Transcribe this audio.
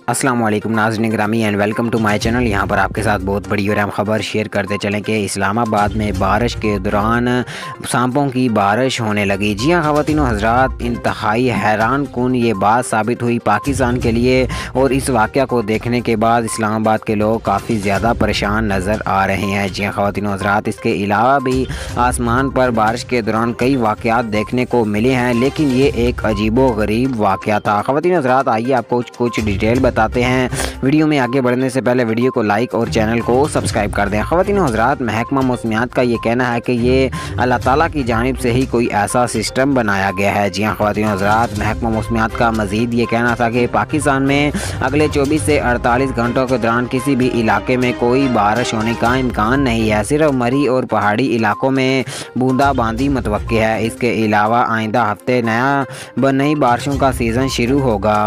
السلام علیکم ناظرین گرامی and welcome to my channel. یہاں پر آپ کے ساتھ بہت بڑی اور اہم خبر شیئر کرتے چلیں کہ اسلام آباد میں بارش کے دوران سانپوں کی بارش ہونے لگی۔ جی ہاں خواتین و حضرات، انتہائی حیران کن یہ بات ثابت ہوئی پاکستان کے لیے، اور اس واقعہ کو دیکھنے کے بعد اسلام آباد کے لوگ کافی زیادہ پریشان نظر آ رہے ہیں۔ جی ہاں خواتین و حضرات، اس کے علاوہ بھی آسمان پر بارش کے دوران کئی واقعات دیکھنے کو ملے ہیں، لیکن یہ ایک عجیب و غریب واقعہ تھا۔ خواتین و حضرات، آئیے آپ کو کچھ ڈیٹیل بتاتے ہیں۔ ویڈیو میں آگے بڑھنے سے پہلے ویڈیو کو لائک اور چینل کو سبسکرائب کر دیں۔ خواتین و حضرات، محکمہ موسمیات کا یہ کہنا ہے کہ یہ اللہ تعالیٰ کی جانب سے ہی کوئی ایسا سسٹم بنایا گیا ہے۔ جی ہاں خواتین و حضرات، محکمہ موسمیات کا مزید یہ کہنا تھا کہ پاکستان میں اگلے 24 سے 48 گھنٹوں کے دوران کسی بھی علاقے میں کوئی بارش ہونے کا امکان نہیں ہے، صرف مری اور پہاڑی علاقوں میں بوندا باندی متوقع ہے۔ اس کے علاوہ آئندہ ہفتے نئی بارشوں کا سیزن شروع ہوگا۔